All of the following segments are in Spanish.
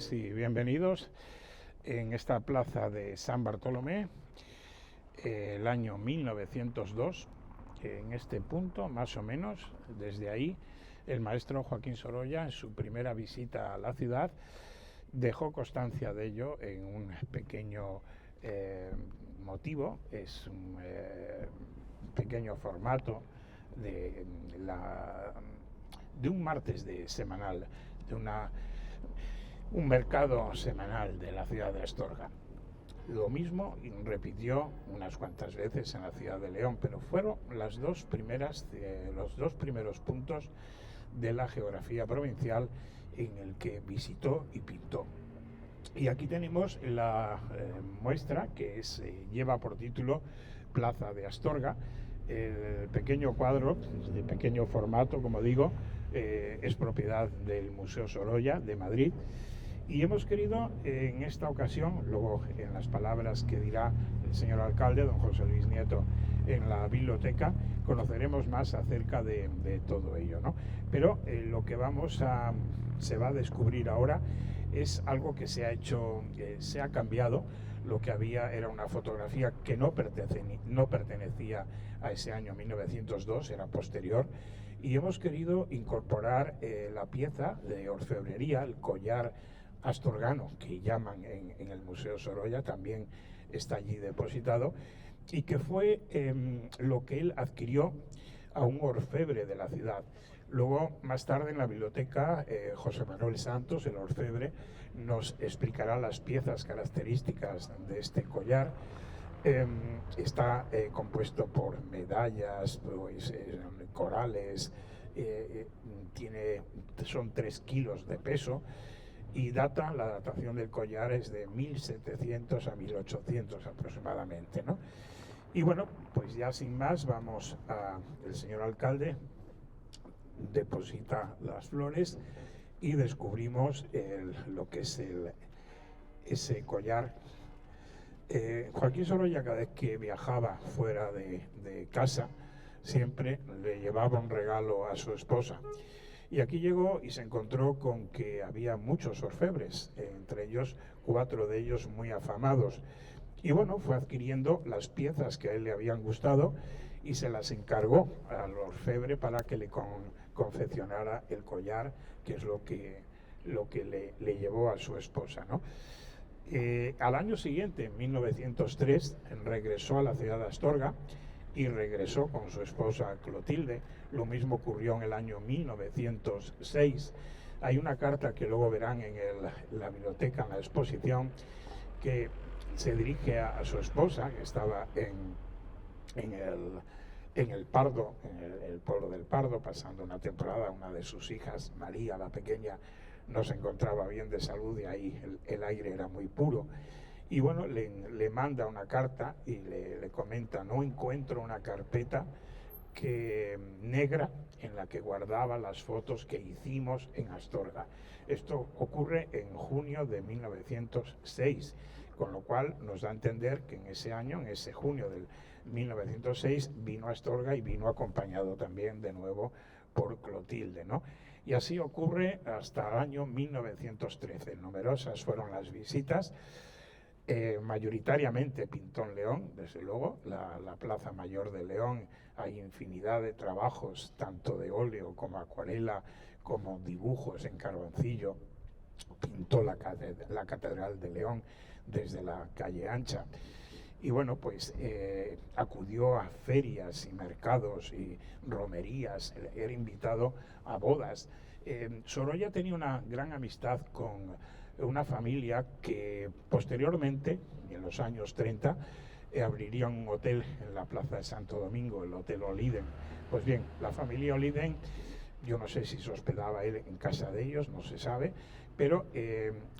tardes y bienvenidos en esta plaza de San Bartolomé, el año 1902. En este punto, más o menos, desde ahí, el maestro Joaquín Sorolla, en su primera visita a la ciudad, dejó constancia de ello en un pequeño motivo. Es un pequeño formato de un martes semanal, un mercado semanal de la ciudad de Astorga. Lo mismo repitió unas cuantas veces en la ciudad de León, pero fueron los dos primeros puntos de la geografía provincial en el que visitó y pintó. Y aquí tenemos la muestra que lleva por título Plaza de Astorga. El pequeño cuadro, de pequeño formato, como digo, es propiedad del Museo Sorolla de Madrid. Y hemos querido en esta ocasión, luego en las palabras que dirá el señor alcalde, don José Luis Nieto, en la biblioteca, conoceremos más acerca de todo ello, ¿no? Pero lo que se va a descubrir ahora es algo que se ha hecho, se ha cambiado. Lo que había era una fotografía que no pertenecía a ese año 1902, era posterior, y hemos querido incorporar la pieza de orfebrería, el collar astorgano, que llaman en el Museo Sorolla, también está allí depositado, y que fue lo que él adquirió a un orfebre de la ciudad. Luego, más tarde en la biblioteca, José Manuel Santos, el orfebre, nos explicará las piezas características de este collar. Está compuesto por medallas, corales, son 3 kilos de peso, y la datación del collar es de 1700 a 1800 aproximadamente, ¿no? Y bueno, pues ya sin más, el señor alcalde deposita las flores y descubrimos lo que es ese collar. Joaquín Sorolla, cada vez que viajaba fuera de casa, siempre le llevaba un regalo a su esposa. Y aquí llegó y se encontró con que había muchos orfebres, entre ellos 4 de ellos muy afamados. Y bueno, fue adquiriendo las piezas que a él le habían gustado y se las encargó al orfebre para que le confeccionara el collar, que es lo que le llevó a su esposa, ¿no? Al año siguiente, en 1903, regresó a la ciudad de Astorga y regresó con su esposa Clotilde. Lo mismo ocurrió en el año 1906. Hay una carta que luego verán en la biblioteca, en la exposición, que se dirige a su esposa, que estaba en el Pardo, en el pueblo del Pardo, pasando una temporada. Una de sus hijas, María, la pequeña, no se encontraba bien de salud y ahí el aire era muy puro. Y bueno, le manda una carta y le comenta: no encuentro una carpeta negra en la que guardaba las fotos que hicimos en Astorga. Esto ocurre en junio de 1906, con lo cual nos da a entender que en ese año, en ese junio del 1906, vino a Astorga y vino acompañado también de nuevo por Clotilde, ¿no? Y así ocurre hasta el año 1913. Numerosas fueron las visitas. Mayoritariamente pintó en León, desde luego, la Plaza Mayor de León. Hay infinidad de trabajos, tanto de óleo como acuarela, como dibujos en carboncillo. Pintó la Catedral de León desde la calle Ancha. Y bueno, pues acudió a ferias y mercados y romerías, era invitado a bodas. Sorolla tenía una gran amistad con una familia que posteriormente, en los años 30, abriría un hotel en la plaza de Santo Domingo, el Hotel Oliden. Pues bien, la familia Oliden, yo no sé si se hospedaba él en casa de ellos, no se sabe, pero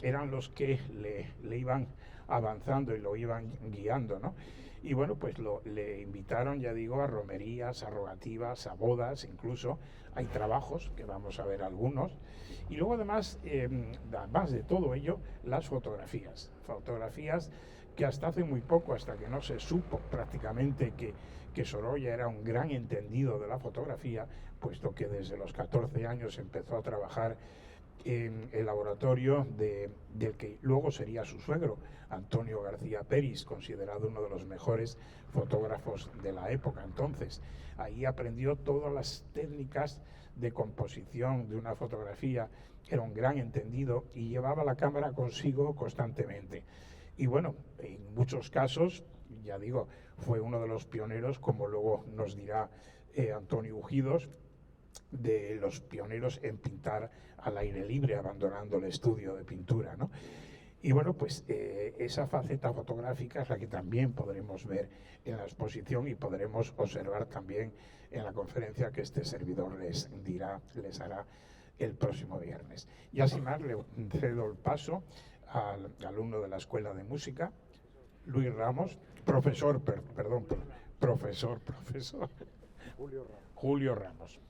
eran los que le iban avanzando y lo iban guiando, ¿no? Y bueno, pues le invitaron, ya digo, a romerías, a rogativas, a bodas, incluso hay trabajos, que vamos a ver algunos. Y luego además de todo ello, las fotografías que hasta hace muy poco, hasta que no se supo prácticamente que Sorolla era un gran entendido de la fotografía, puesto que desde los 14 años empezó a trabajar en el laboratorio del que luego sería su suegro, Antonio García Peris, considerado uno de los mejores fotógrafos de la época entonces. Ahí aprendió todas las técnicas de composición de una fotografía, era un gran entendido y llevaba la cámara consigo constantemente. Y bueno, en muchos casos, ya digo, fue uno de los pioneros, como luego nos dirá Antonio Ujidos, de los pioneros en pintar al aire libre, abandonando el estudio de pintura, ¿no? Y bueno, pues esa faceta fotográfica es la que también podremos ver en la exposición y podremos observar también en la conferencia que este servidor les hará el próximo viernes. Y así más, le cedo el paso al alumno de la Escuela de Música, Luis Ramos, profesor Julio Ramos.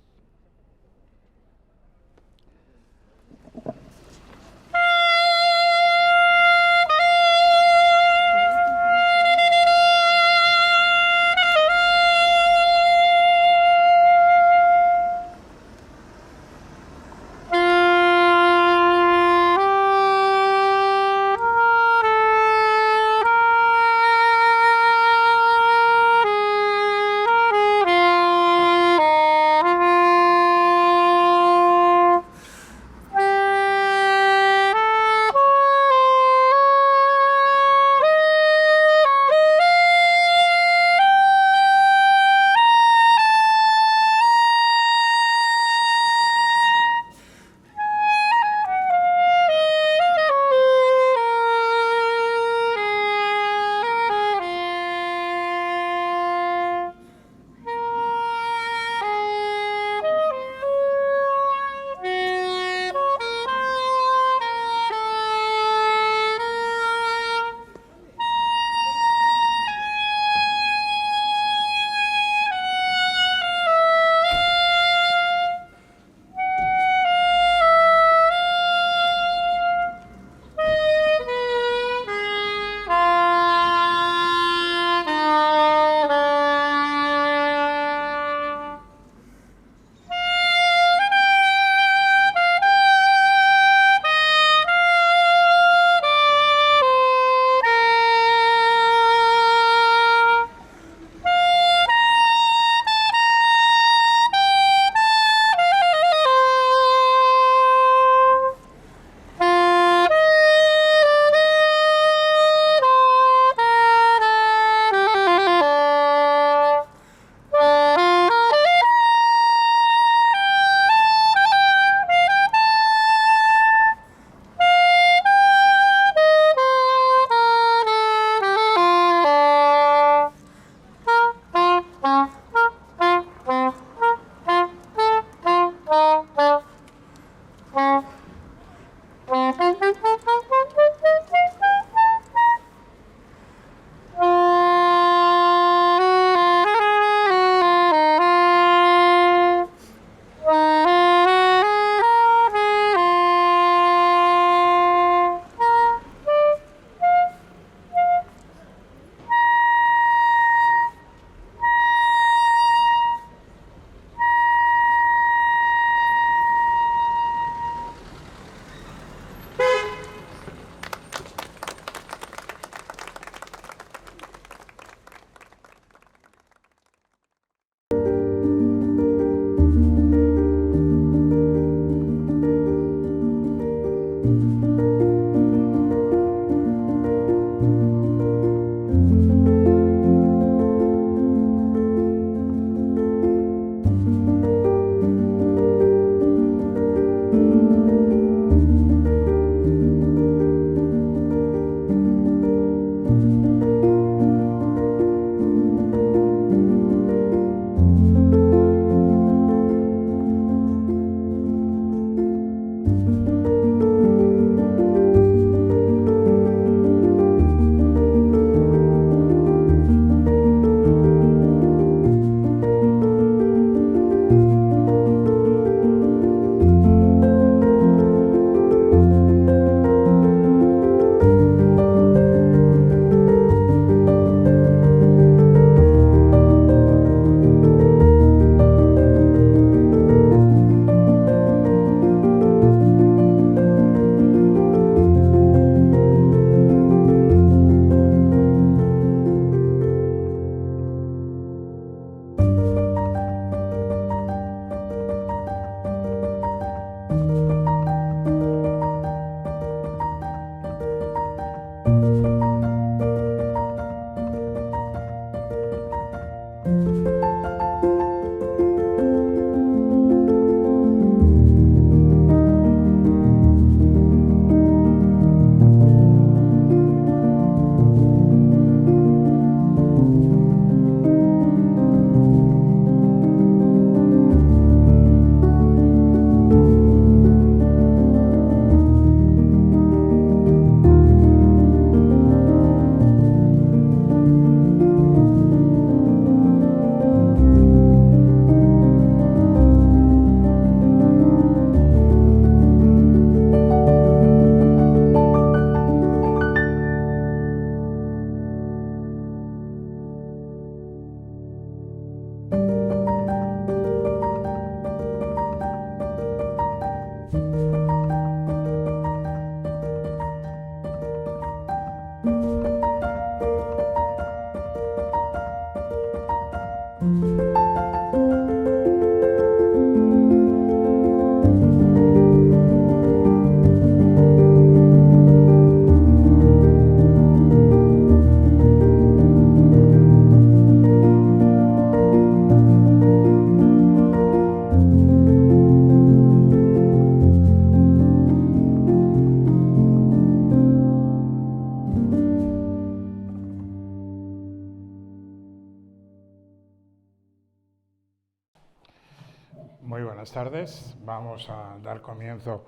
buenas tardes. Vamos a dar comienzo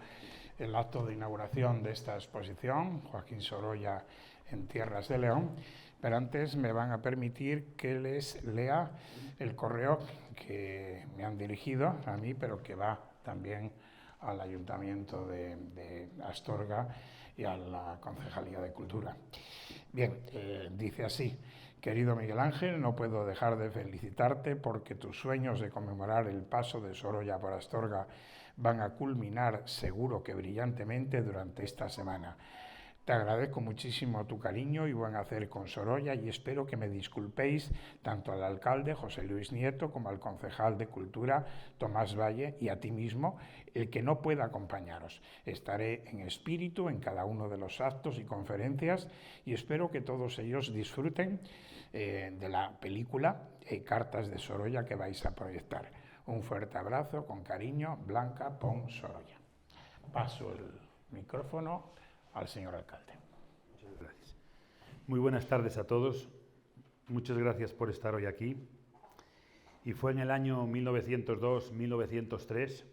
el acto de inauguración de esta exposición, Joaquín Sorolla en Tierras de León, pero antes me van a permitir que les lea el correo que me han dirigido a mí, pero que va también al Ayuntamiento de Astorga y a la Concejalía de Cultura. Bien, dice así: querido Miguel Ángel, no puedo dejar de felicitarte porque tus sueños de conmemorar el paso de Sorolla por Astorga van a culminar, seguro que brillantemente, durante esta semana. Te agradezco muchísimo tu cariño y buen hacer con Sorolla y espero que me disculpéis tanto al alcalde José Luis Nieto como al concejal de Cultura Tomás Valle y a ti mismo, el que no pueda acompañaros. Estaré en espíritu en cada uno de los actos y conferencias y espero que todos ellos disfruten de la película Cartas de Sorolla que vais a proyectar. Un fuerte abrazo, con cariño, Blanca Pons Sorolla. Paso el micrófono al señor alcalde. Muchas gracias. Muy buenas tardes a todos. Muchas gracias por estar hoy aquí. Y fue en el año 1902-1903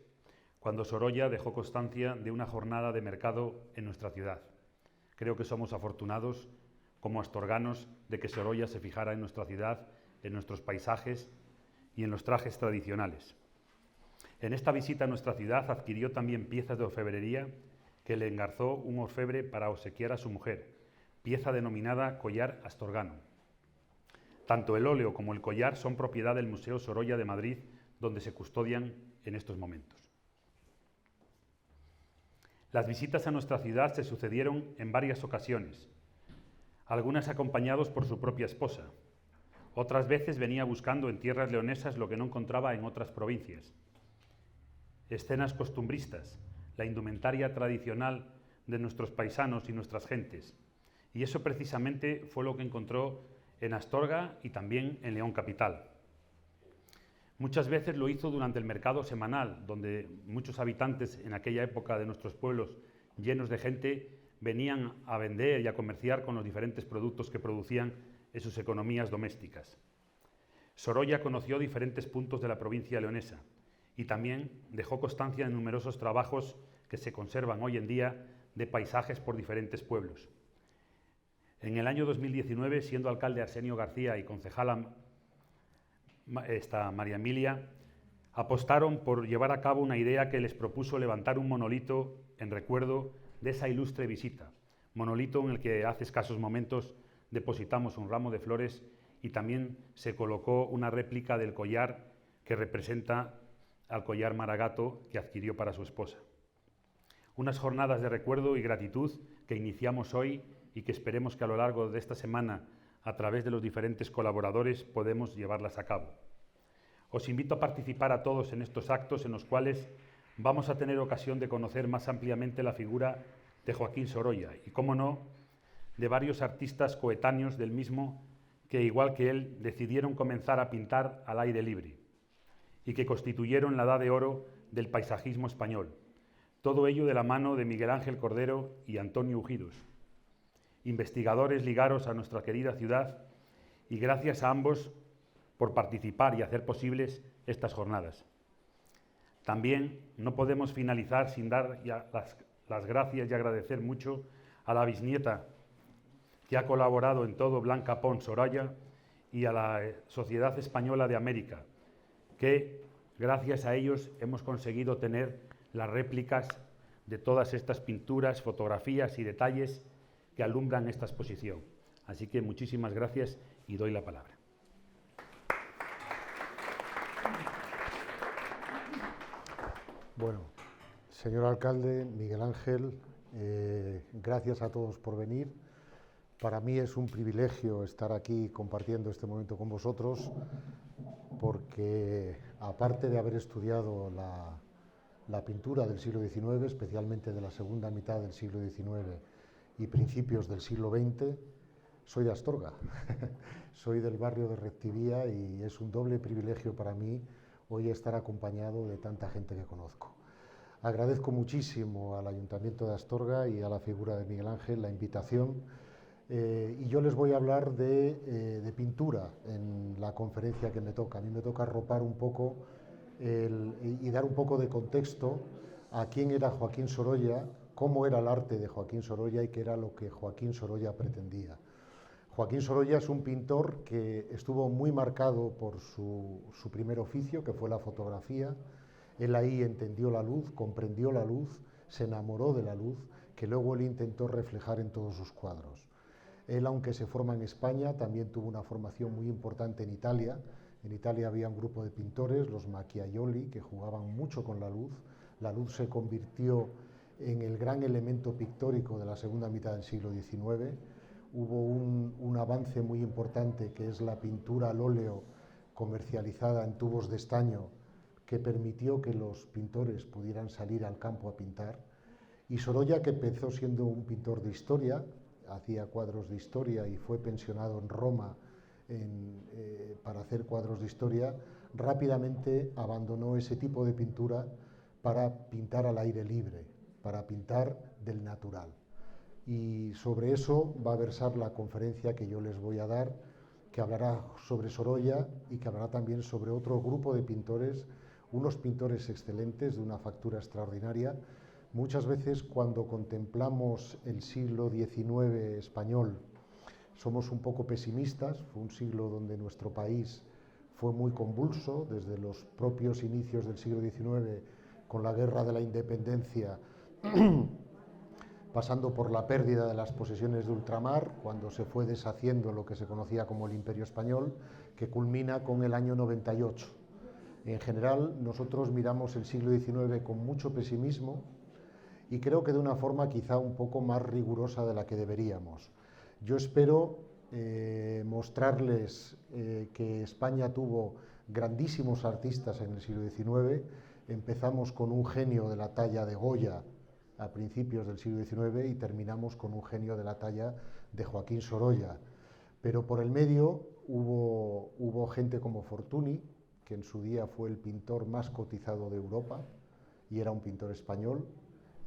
cuando Sorolla dejó constancia de una jornada de mercado en nuestra ciudad. Creo que somos afortunados como astorganos de que Sorolla se fijara en nuestra ciudad, en nuestros paisajes y en los trajes tradicionales. En esta visita a nuestra ciudad adquirió también piezas de orfebrería que le engarzó un orfebre para obsequiar a su mujer, pieza denominada collar astorgano. Tanto el óleo como el collar son propiedad del Museo Sorolla de Madrid, donde se custodian en estos momentos. Las visitas a nuestra ciudad se sucedieron en varias ocasiones, algunas acompañados por su propia esposa. Otras veces venía buscando en tierras leonesas lo que no encontraba en otras provincias. Escenas costumbristas, la indumentaria tradicional de nuestros paisanos y nuestras gentes. Y eso precisamente fue lo que encontró en Astorga y también en León capital. Muchas veces lo hizo durante el mercado semanal, donde muchos habitantes en aquella época de nuestros pueblos llenos de gente venían a vender y a comerciar con los diferentes productos que producían en sus economías domésticas. Sorolla conoció diferentes puntos de la provincia leonesa y también dejó constancia en numerosos trabajos que se conservan hoy en día de paisajes por diferentes pueblos. En el año 2019, siendo alcalde Arsenio García y concejala María Emilia, apostaron por llevar a cabo una idea que les propuso levantar un monolito en recuerdo de esa ilustre visita, monolito en el que hace escasos momentos depositamos un ramo de flores y también se colocó una réplica del collar que representa al collar Maragato que adquirió para su esposa. Unas jornadas de recuerdo y gratitud que iniciamos hoy y que esperemos que a lo largo de esta semana, a través de los diferentes colaboradores, podemos llevarlas a cabo. Os invito a participar a todos en estos actos en los cuales vamos a tener ocasión de conocer más ampliamente la figura de Joaquín Sorolla y, cómo no, de varios artistas coetáneos del mismo que, igual que él, decidieron comenzar a pintar al aire libre y que constituyeron la edad de oro del paisajismo español. Todo ello de la mano de Miguel Ángel Cordero y Antonio Ujidos, investigadores ligados a nuestra querida ciudad, y gracias a ambos por participar y hacer posibles estas jornadas. También no podemos finalizar sin dar las gracias y agradecer mucho a la bisnieta que ha colaborado en todo, Blanca Pons Sorolla, y a la Sociedad Española de América, que gracias a ellos hemos conseguido tener las réplicas de todas estas pinturas, fotografías y detalles que alumbran esta exposición. Así que muchísimas gracias y doy la palabra. Bueno, señor alcalde, Miguel Ángel, gracias a todos por venir. Para mí es un privilegio estar aquí compartiendo este momento con vosotros, porque aparte de haber estudiado la pintura del siglo XIX, especialmente de la segunda mitad del siglo XIX y principios del siglo XX, soy de Astorga, soy del barrio de Rectivía y es un doble privilegio para mí hoy estar acompañado de tanta gente que conozco. Agradezco muchísimo al Ayuntamiento de Astorga y a la figura de Miguel Ángel la invitación, y yo les voy a hablar de pintura en la conferencia que me toca. A mí me toca arropar un poco y dar un poco de contexto a quién era Joaquín Sorolla, cómo era el arte de Joaquín Sorolla y qué era lo que Joaquín Sorolla pretendía. Joaquín Sorolla es un pintor que estuvo muy marcado por su primer oficio, que fue la fotografía. Él ahí entendió la luz, comprendió la luz, se enamoró de la luz, que luego él intentó reflejar en todos sus cuadros. Él, aunque se forma en España, también tuvo una formación muy importante en Italia. En Italia había un grupo de pintores, los Macchiaioli, que jugaban mucho con la luz. La luz se convirtió en el gran elemento pictórico de la segunda mitad del siglo XIX. Hubo un avance muy importante, que es la pintura al óleo comercializada en tubos de estaño, que permitió que los pintores pudieran salir al campo a pintar. Y Sorolla, que empezó siendo un pintor de historia, hacía cuadros de historia y fue pensionado en Roma para hacer cuadros de historia, rápidamente abandonó ese tipo de pintura para pintar al aire libre, para pintar del natural. Y sobre eso va a versar la conferencia que yo les voy a dar, que hablará sobre Sorolla y que hablará también sobre otro grupo de pintores, unos pintores excelentes, de una factura extraordinaria. Muchas veces cuando contemplamos el siglo XIX español somos un poco pesimistas. Fue un siglo donde nuestro país fue muy convulso, desde los propios inicios del siglo XIX, con la guerra de la independencia, pasando por la pérdida de las posesiones de ultramar, cuando se fue deshaciendo lo que se conocía como el Imperio Español, que culmina con el año 98. En general, nosotros miramos el siglo XIX con mucho pesimismo y creo que de una forma quizá un poco más rigurosa de la que deberíamos. Yo espero mostrarles que España tuvo grandísimos artistas en el siglo XIX. Empezamos con un genio de la talla de Goya a principios del siglo XIX y terminamos con un genio de la talla de Joaquín Sorolla. Pero por el medio hubo gente como Fortuny, que en su día fue el pintor más cotizado de Europa y era un pintor español.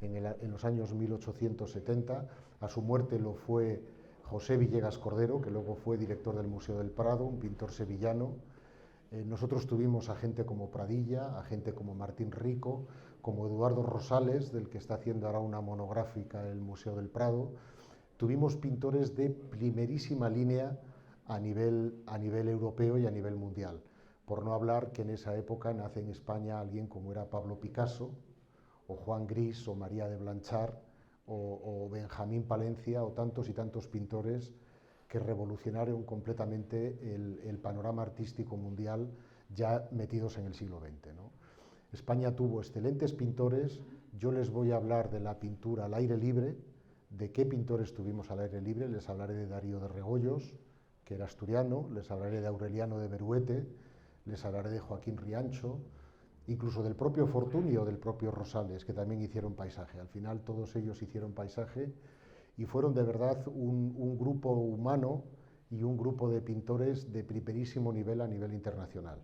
En los años 1870, a su muerte lo fue José Villegas Cordero, que luego fue director del Museo del Prado, un pintor sevillano. Nosotros tuvimos a gente como Pradilla, a gente como Martín Rico, como Eduardo Rosales, del que está haciendo ahora una monográfica el Museo del Prado. Tuvimos pintores de primerísima línea a nivel europeo y a nivel mundial. Por no hablar que en esa época nace en España alguien como era Pablo Picasso, o Juan Gris, o María de Blanchard, o Benjamín Palencia, o tantos y tantos pintores que revolucionaron completamente el panorama artístico mundial, ya metidos en el siglo XX, ¿no? España tuvo excelentes pintores. Yo les voy a hablar de la pintura al aire libre, de qué pintores tuvimos al aire libre. Les hablaré de Darío de Regoyos, que era asturiano, les hablaré de Aureliano de Beruete, les hablaré de Joaquín Riancho, incluso del propio Fortuny o del propio Rosales, que también hicieron paisaje. Al final todos ellos hicieron paisaje y fueron de verdad un grupo humano y un grupo de pintores de primerísimo nivel a nivel internacional.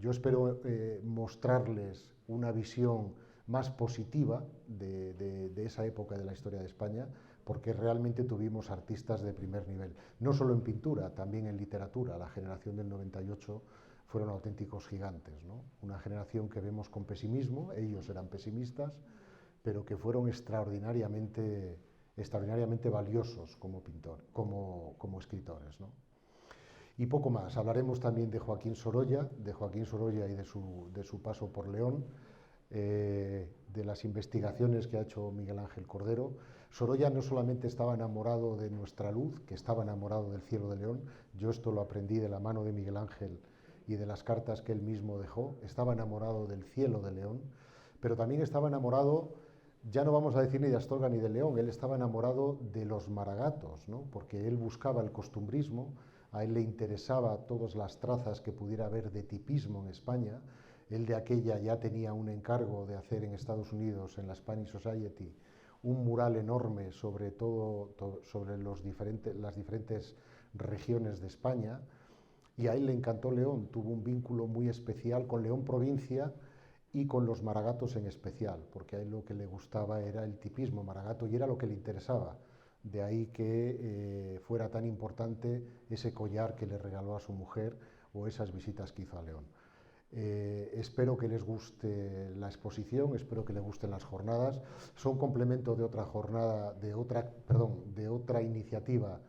Yo espero mostrarles una visión más positiva de esa época de la historia de España, porque realmente tuvimos artistas de primer nivel, no solo en pintura, también en literatura. La generación del 98 fueron auténticos gigantes, ¿no? Una generación que vemos con pesimismo. Ellos eran pesimistas, pero que fueron extraordinariamente valiosos como escritores, ¿no? Y poco más. Hablaremos también de Joaquín Sorolla y de su paso por León, de las investigaciones que ha hecho Miguel Ángel Cordero. Sorolla no solamente estaba enamorado de nuestra luz, que estaba enamorado del cielo de León. Yo esto lo aprendí de la mano de Miguel Ángel y de las cartas que él mismo dejó. Estaba enamorado del cielo de León, pero también estaba enamorado, ya no vamos a decir ni de Astorga ni de León, él estaba enamorado de los maragatos, ¿no? Porque él buscaba el costumbrismo. A él le interesaba todas las trazas que pudiera haber de tipismo en España. Él de aquella ya tenía un encargo de hacer en Estados Unidos, en la Spanish Society, un mural enorme sobre sobre las diferentes regiones de España. Y a él le encantó León, tuvo un vínculo muy especial con León provincia y con los maragatos en especial, porque a él lo que le gustaba era el tipismo maragato y era lo que le interesaba. De ahí que fuera tan importante ese collar que le regaló a su mujer o esas visitas que hizo a León. Espero que les guste la exposición, espero que les gusten las jornadas. Son complemento de otra jornada, de otra iniciativa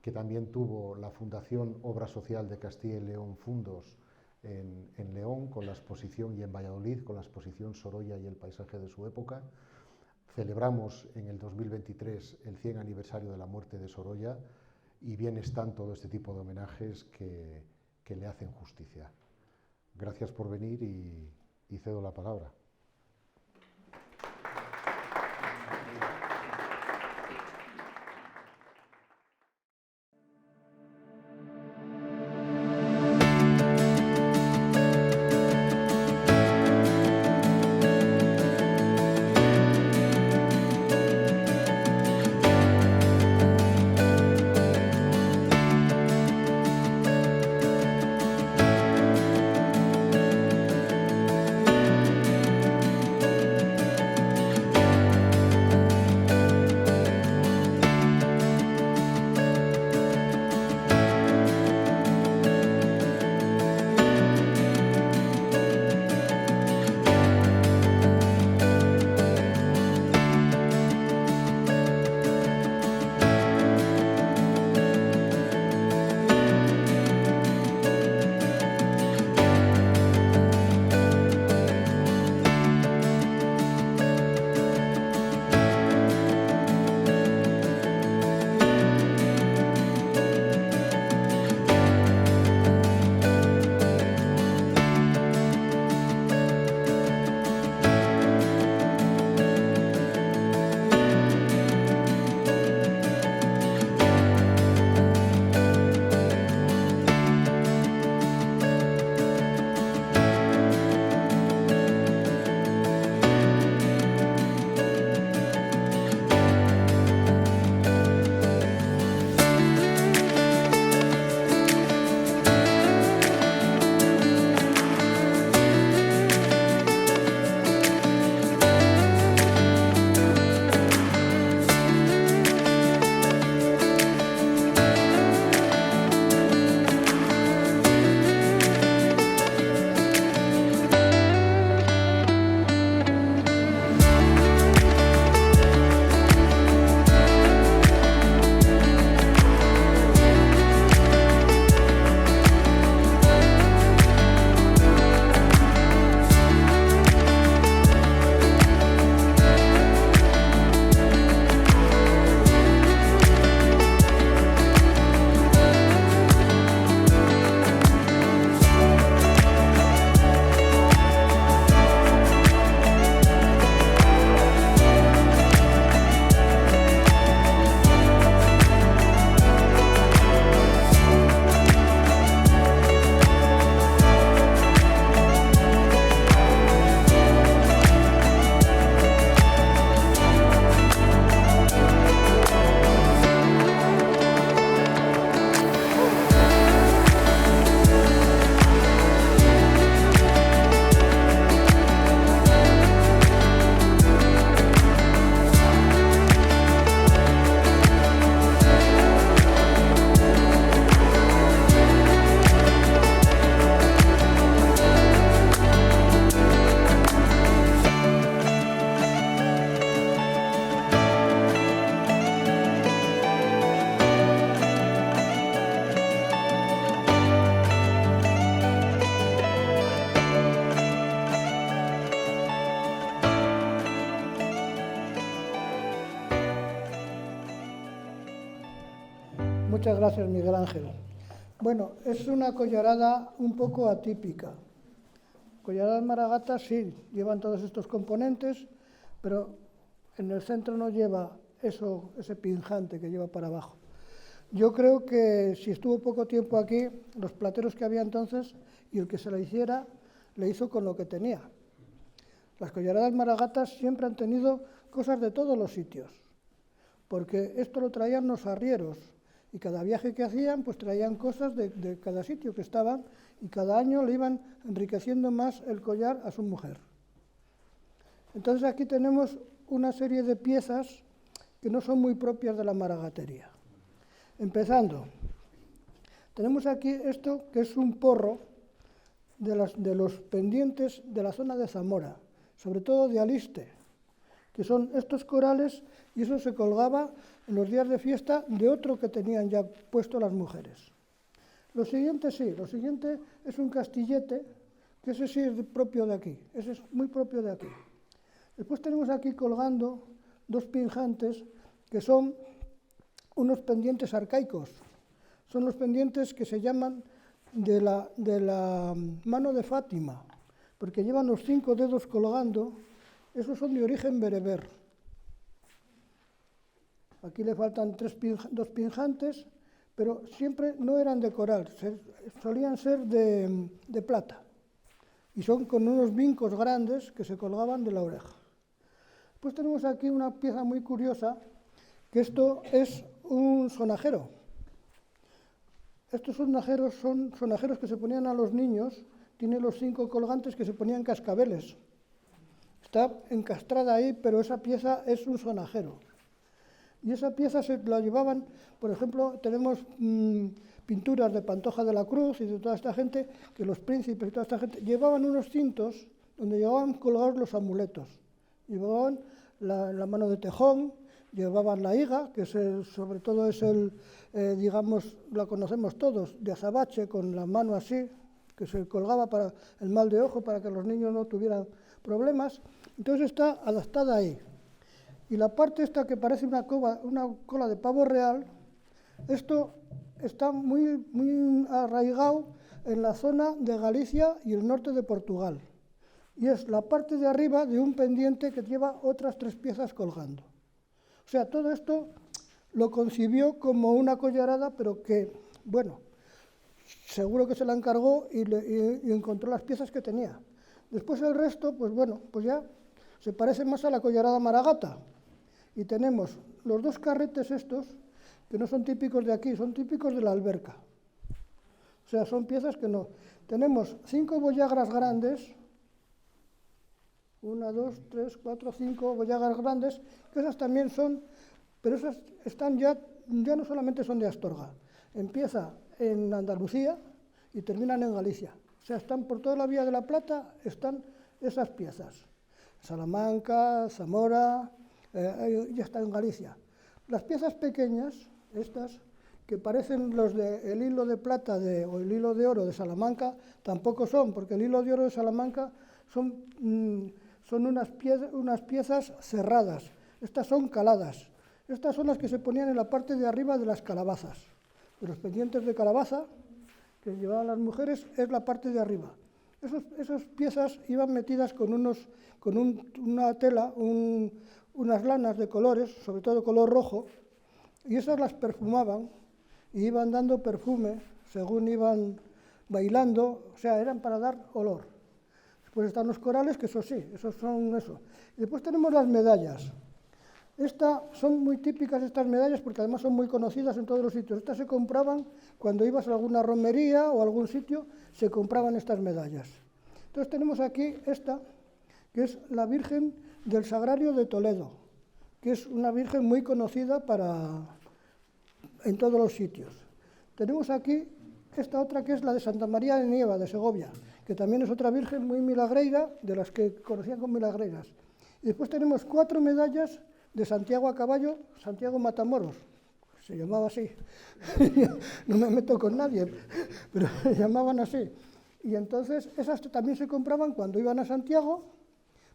que también tuvo la Fundación Obra Social de Castilla y León Fundos en León, con la exposición, y en Valladolid con la exposición Sorolla y el paisaje de su época. Celebramos en el 2023 el 100 aniversario de la muerte de Sorolla, y bien están todo este tipo de homenajes que le hacen justicia. Gracias por venir y cedo la palabra. Muchas gracias, Miguel Ángel. Bueno, es una collarada un poco atípica. Collaradas maragatas sí, llevan todos estos componentes, pero en el centro no lleva ese pinjante que lleva para abajo. Yo creo que si estuvo poco tiempo aquí, los plateros que había entonces y el que se la hiciera, le hizo con lo que tenía. Las collaradas maragatas siempre han tenido cosas de todos los sitios, porque esto lo traían los arrieros, y cada viaje que hacían, pues traían cosas de cada sitio que estaban, y cada año le iban enriqueciendo más el collar a su mujer. Entonces aquí tenemos una serie de piezas que no son muy propias de la maragatería. Empezando, tenemos aquí esto que es un porro de los pendientes de la zona de Zamora, sobre todo de Aliste, que son estos corales, y eso se colgaba en los días de fiesta de otro que tenían ya puesto las mujeres. Lo siguiente sí, lo siguiente es un castillete, que ese sí es propio de aquí, ese es muy propio de aquí. Después tenemos aquí colgando dos pinjantes que son unos pendientes arcaicos. Son los pendientes que se llaman de la mano de Fátima, porque llevan los 5 dedos colgando. Esos son de origen bereber. Aquí le faltan dos pinjantes, pero siempre no eran de coral, solían ser de plata. Y son con unos vincos grandes que se colgaban de la oreja. Pues tenemos aquí una pieza muy curiosa, que esto es un sonajero. Estos sonajeros son sonajeros que se ponían a los niños, tiene los 5 colgantes que se ponían cascabeles. Está encastrada ahí, pero esa pieza es un sonajero. Y esa pieza se la llevaban, por ejemplo, tenemos pinturas de Pantoja de la Cruz y de toda esta gente, que los príncipes y toda esta gente llevaban unos cintos donde llevaban colgados los amuletos. Llevaban la mano de tejón, llevaban la higa, que es sobre todo es digamos, la conocemos todos, de azabache, con la mano así, que se colgaba para el mal de ojo, para que los niños no tuvieran problemas. Entonces está adaptada ahí. Y la parte esta que parece una cola de pavo real, esto está muy, muy arraigado en la zona de Galicia y el norte de Portugal. Y es la parte de arriba de un pendiente que lleva otras 3 piezas colgando. O sea, todo esto lo concibió como una collarada, pero que, bueno, seguro que se la encargó y encontró las piezas que tenía. Después el resto, pues bueno, pues ya se parece más a la collarada Maragata. Y tenemos los 2 carretes estos, que no son típicos de aquí, son típicos de la alberca. O sea, son piezas que no. Tenemos 5 boyagras grandes, 1, 2, 3, 4, 5 boyagras grandes, que esas también son, pero esas están ya no solamente son de Astorga, empieza en Andalucía y terminan en Galicia. O sea, están por toda la Vía de la Plata, están esas piezas. Salamanca, Zamora, ya está en Galicia. Las piezas pequeñas, estas, que parecen los del hilo de plata o el hilo de oro de Salamanca, tampoco son, porque el hilo de oro de Salamanca son unas piezas cerradas. Estas son caladas. Estas son las que se ponían en la parte de arriba de las calabazas. De los pendientes de calabaza que llevaban las mujeres es la parte de arriba. Esas piezas iban metidas con una tela, unas lanas de colores, sobre todo color rojo, y esas las perfumaban y iban dando perfume según iban bailando, o sea, eran para dar olor. Después están los corales, que eso sí, esos son eso. Y después tenemos las medallas. Son muy típicas estas medallas porque además son muy conocidas en todos los sitios. Estas se compraban cuando ibas a alguna romería o a algún sitio, se compraban estas medallas. Entonces tenemos aquí esta, que es la Virgen del Sagrario de Toledo, que es una virgen muy conocida en todos los sitios. Tenemos aquí esta otra que es la de Santa María de Nieva, de Segovia, que también es otra virgen muy milagreira, de las que conocían como milagreiras. Y después tenemos 4 medallas de Santiago a caballo, Santiago Matamoros, se llamaba así. No me meto con nadie, pero se llamaban así. Y entonces esas también se compraban cuando iban a Santiago,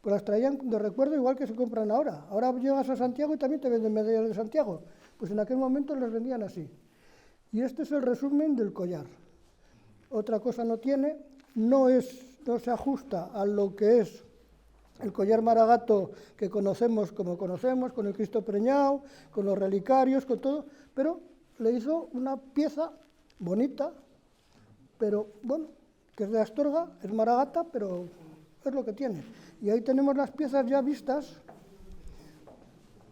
pues las traían de recuerdo igual que se compran ahora. Ahora llegas a Santiago y también te venden medallas de Santiago. Pues en aquel momento las vendían así. Y este es el resumen del collar. Otra cosa no tiene, no se ajusta a lo que es el collar Maragato que conocemos como conocemos, con el Cristo preñado, con los relicarios, con todo, pero le hizo una pieza bonita, pero bueno, que es de Astorga, es Maragata, pero es lo que tiene. Y ahí tenemos las piezas ya vistas,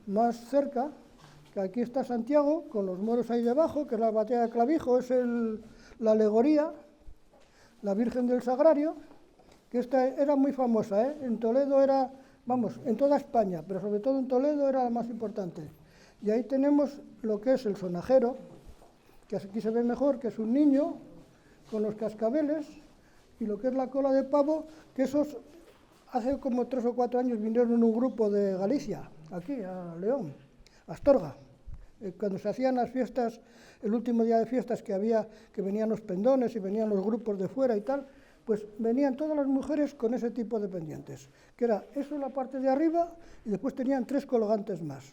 más cerca, que aquí está Santiago, con los moros ahí debajo, que es la batalla de Clavijo, es la alegoría, la Virgen del Sagrario, que esta era muy famosa, ¿eh? En Toledo era, vamos, en toda España, pero sobre todo en Toledo era la más importante. Y ahí tenemos lo que es el sonajero, que aquí se ve mejor, que es un niño con los cascabeles, y lo que es la cola de pavo, que esos hace como 3 o 4 años vinieron un grupo de Galicia, aquí a León, a Astorga, cuando se hacían las fiestas, el último día de fiestas que había, que venían los pendones y venían los grupos de fuera y tal, pues venían todas las mujeres con ese tipo de pendientes, que era eso en la parte de arriba y después tenían 3 colgantes más.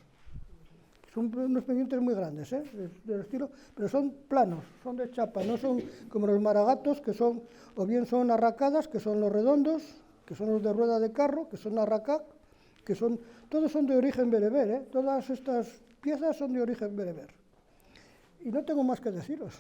Son unos pendientes muy grandes, del estilo, pero son planos, son de chapa, no son como los maragatos, que son, o bien son arracadas, que son los redondos, que son los de rueda de carro, que son arracac, que son, todos son de origen bereber, todas estas piezas son de origen bereber. Y no tengo más que deciros.